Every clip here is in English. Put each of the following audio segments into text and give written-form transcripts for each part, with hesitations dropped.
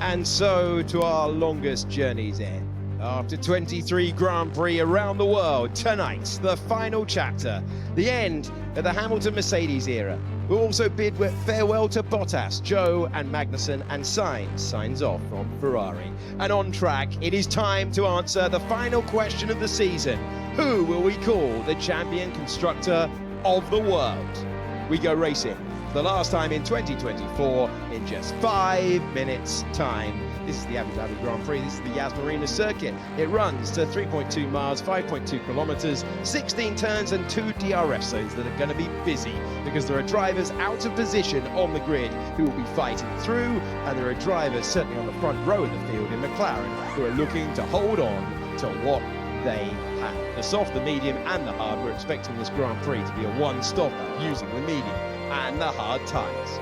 And so to our longest journey's end. After 23 Grand Prix around the world, tonight, the final chapter, the end of the Hamilton-Mercedes era. We'll also bid farewell to Bottas, Joe and Magnussen, and Sainz signs off from Ferrari. And on track, it is time to answer the final question of the season. Who will we call the champion constructor of the world? We go racing for the last time in 2024 in just 5 minutes time. This is the Abu Dhabi Grand Prix, this is the Yas Marina circuit. It runs to 3.2 miles, 5.2 kilometers, 16 turns and 2 DRS zones that are going to be busy because there are drivers out of position on the grid who will be fighting through, and there are drivers certainly on the front row of the field in McLaren who are looking to hold on to what they have. The soft, the medium and the hard. We're expecting this Grand Prix to be a one-stopper using the medium and the hard tyres.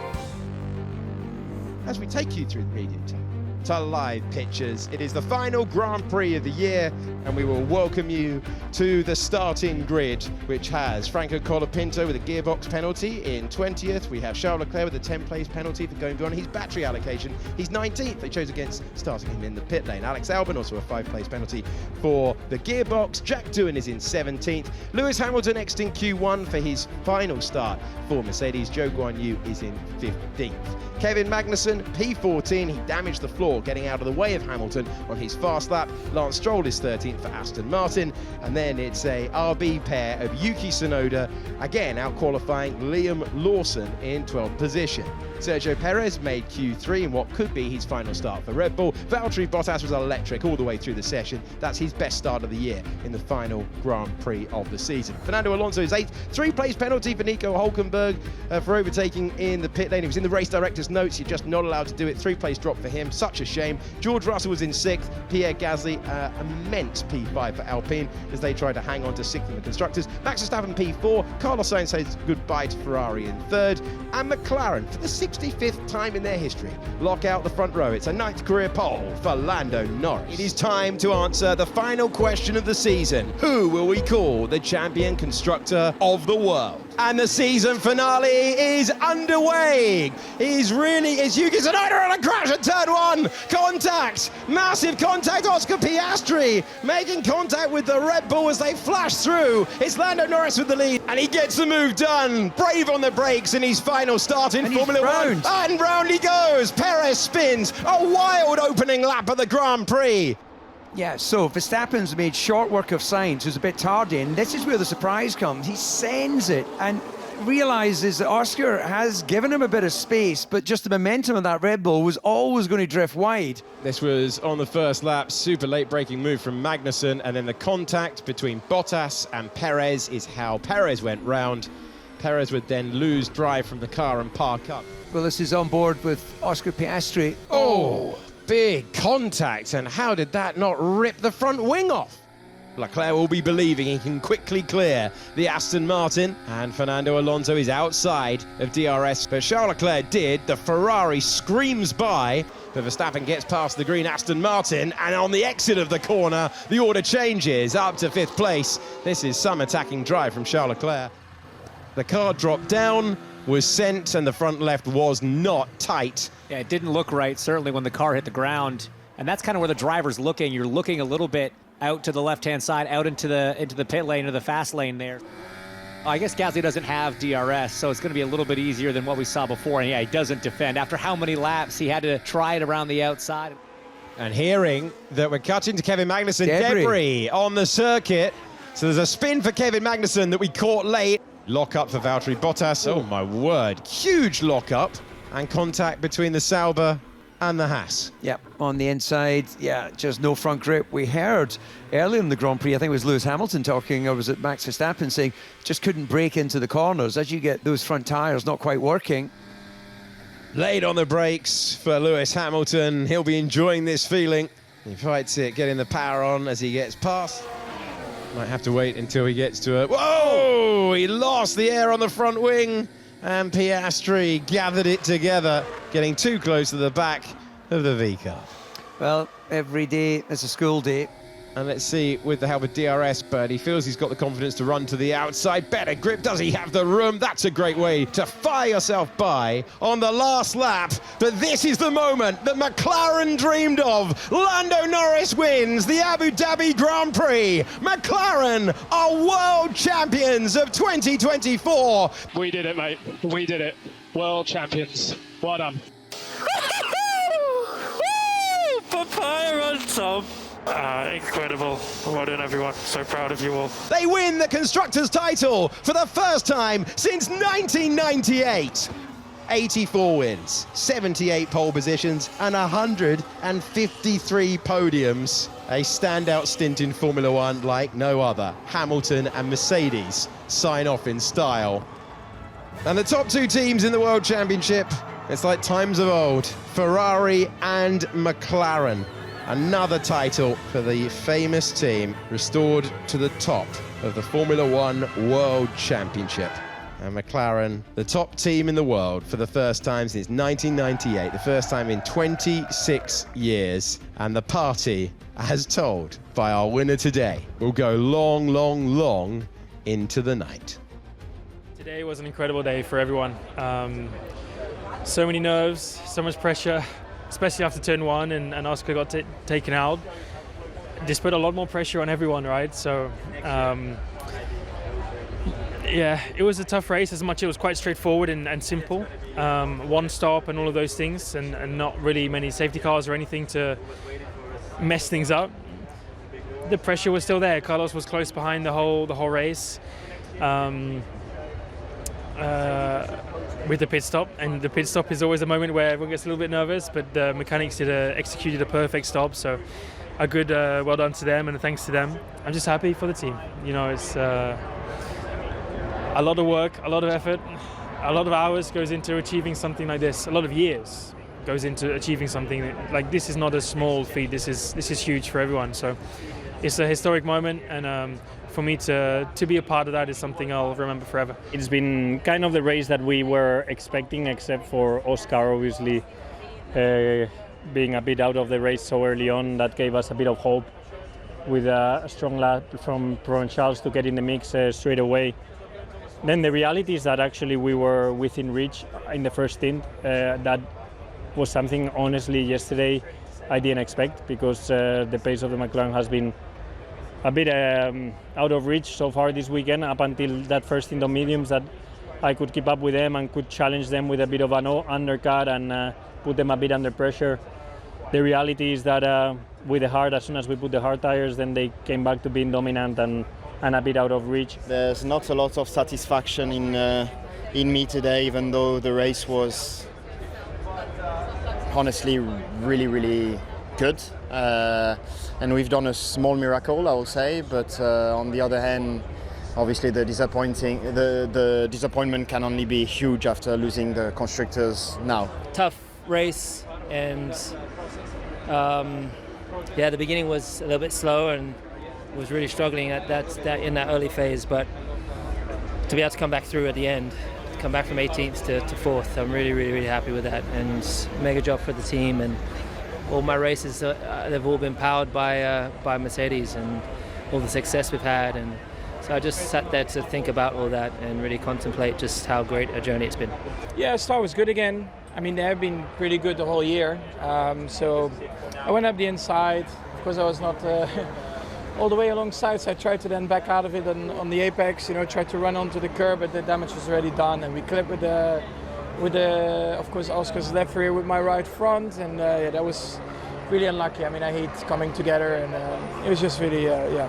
As we take you through the medium tyre to live pictures, it is the final Grand Prix of the year, and we will welcome you to the starting grid, which has Franco Colapinto with a gearbox penalty in 20th. We have Charles Leclerc with a 10th-place penalty for going beyond his battery allocation. He's 19th. They chose against starting him in the pit lane. Alex Albon also a 5th-place penalty for the gearbox. Jack Doohan is in 17th. Lewis Hamilton next in Q1 for his final start for Mercedes. Zhou Guanyu is in 15th. Kevin Magnussen, P14, he damaged the floor getting out of the way of Hamilton on his fast lap. Lance Stroll is 13th for Aston Martin, and then it's a RB pair of Yuki Tsunoda, again out-qualifying Liam Lawson in 12th position. Sergio Perez made Q3 in what could be his final start for Red Bull. Valtteri Bottas was electric all the way through the session. That's his best start of the year in the final Grand Prix of the season. Fernando Alonso is 8th. 3-place penalty for Nico Hülkenberg for overtaking in the pit lane. He was in the race director's notes. You're just not allowed to do it. 3-place drop for him. Such a shame. George Russell was in 6th. Pierre Gasly, immense P5 for Alpine as they try to hang on to 6th in the constructors. Max Verstappen P4. Carlos Sainz says goodbye to Ferrari in 3rd. And McLaren, for the 65th time in their history, lock out the front row. It's a 9th career pole for Lando Norris. It is time to answer the final question of the season. Who will we call the champion constructor of the world? And the season finale is underway. It's Yuki Tsunoda on a crash at turn 1. Contact, massive contact. Oscar Piastri making contact with the Red Bull as they flash through. It's Lando Norris with the lead, and he gets the move done. Brave on the brakes in his final start in Formula 1. And round he goes. Perez spins. A wild opening lap of the Grand Prix. Yeah, so Verstappen's made short work of Sainz, who's a bit tardy, and this is where the surprise comes. He sends it and realises that Oscar has given him a bit of space, but just the momentum of that Red Bull was always going to drift wide. This was on the first lap, super late braking move from Magnussen, and then the contact between Bottas and Perez is how Perez went round. Perez would then lose drive from the car and park up. Well, this is on board with Oscar Piastri. Oh, big contact, and how did that not rip the front wing off? Leclerc will be believing he can quickly clear the Aston Martin, and Fernando Alonso is outside of DRS, but Charles Leclerc did. The Ferrari screams by, but Verstappen gets past the green Aston Martin, and on the exit of the corner, the order changes up to 5th place. This is some attacking drive from Charles Leclerc. The car dropped down, was sent, and the front left was not tight. Yeah, it didn't look right, certainly when the car hit the ground. And that's kind of where the driver's looking. You're looking a little bit out to the left-hand side, out into the pit lane or the fast lane there. I guess Gasly doesn't have DRS, so it's going to be a little bit easier than what we saw before. And yeah, he doesn't defend. After how many laps, he had to try it around the outside. And hearing that we're cutting to Kevin Magnussen, debris on the circuit. So there's a spin for Kevin Magnussen that we caught late. Lock up for Valtteri Bottas. Oh my word, huge lock up, and contact between the Sauber and the Haas. Yep, on the inside, yeah, just no front grip. We heard earlier in the Grand Prix, I think it was Lewis Hamilton talking, or was it Max Verstappen saying, just couldn't break into the corners as you get those front tyres not quite working. Late on the brakes for Lewis Hamilton. He'll be enjoying this feeling. He fights it, getting the power on as he gets past. Might have to wait until he gets to a... Whoa! He lost the air on the front wing, and Piastri gathered it together, getting too close to the back of the V car. Well, every day is a school day. And let's see with the help of DRS, but he feels he's got the confidence to run to the outside. Better grip. Does he have the room? That's a great way to fire yourself by on the last lap. But this is the moment that McLaren dreamed of. Lando Norris wins the Abu Dhabi Grand Prix. McLaren are world champions of 2024. We did it, mate. We did it. World champions. Well done. Papaya on top. Incredible. Well done, everyone. So proud of you all. They win the Constructors' title for the first time since 1998. 84 wins, 78 pole positions, and 153 podiums. A standout stint in Formula One like no other. Hamilton and Mercedes sign off in style. And the top two teams in the World Championship, it's like times of old. Ferrari and McLaren. Another title for the famous team, restored to the top of the Formula One World Championship. And McLaren, the top team in the world for the first time since 1998, the first time in 26 years. And the party, as told by our winner today, will go long, long, long into the night. Today was an incredible day for everyone. So many nerves, so much pressure, especially after turn one and Oscar got taken out. This put a lot more pressure on everyone, right? So, yeah, it was a tough race. As much it was quite straightforward and simple. One stop and all of those things, and not really many safety cars or anything to mess things up. The pressure was still there. Carlos was close behind the whole race. With the pit stop, and the pit stop is always a moment where everyone gets a little bit nervous, but the mechanics executed a perfect stop, so a good well done to them and thanks to them. I'm just happy for the team. You know, it's a lot of work, a lot of effort, a lot of hours goes into achieving something like this. A lot of years goes into achieving something like this. Is not a small feat. This is huge for everyone. So it's a historic moment, and for me to be a part of that is something I'll remember forever. It's been kind of the race that we were expecting, except for Oscar, obviously, being a bit out of the race so early on. That gave us a bit of hope with a strong lap from Provençals to get in the mix straight away. Then the reality is that actually we were within reach in the first stint. That was something, honestly, yesterday I didn't expect, because the pace of the McLaren has been a bit out of reach so far this weekend, up until that first stint on mediums, that I could keep up with them and could challenge them with a bit of an undercut and put them a bit under pressure. The reality is that with the hard, as soon as we put the hard tires, then they came back to being dominant and a bit out of reach. There's not a lot of satisfaction in me today, even though the race was honestly really, really good. And we've done a small miracle, I will say, but on the other hand, obviously the disappointment can only be huge after losing the constructors now. Tough race, and yeah, the beginning was a little bit slow and was really struggling at that in that early phase, but to be able to come back through at the end, come back from 18th to 4th, I'm really, really, really happy with that, and mega job for the team. And all my races, they've all been powered by Mercedes and all the success we've had, and so I just sat there to think about all that and really contemplate just how great a journey it's been. Yeah, start was good again. I mean, they have been pretty good the whole year. So I went up the inside. Of course, I was not all the way alongside, so I tried to then back out of it on the apex. You know, tried to run onto the curb, but the damage was already done, and we clipped with the of course Oscar's left rear with my right front, and yeah, that was really unlucky. I mean, I hate coming together, and it was just really yeah,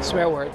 swear word.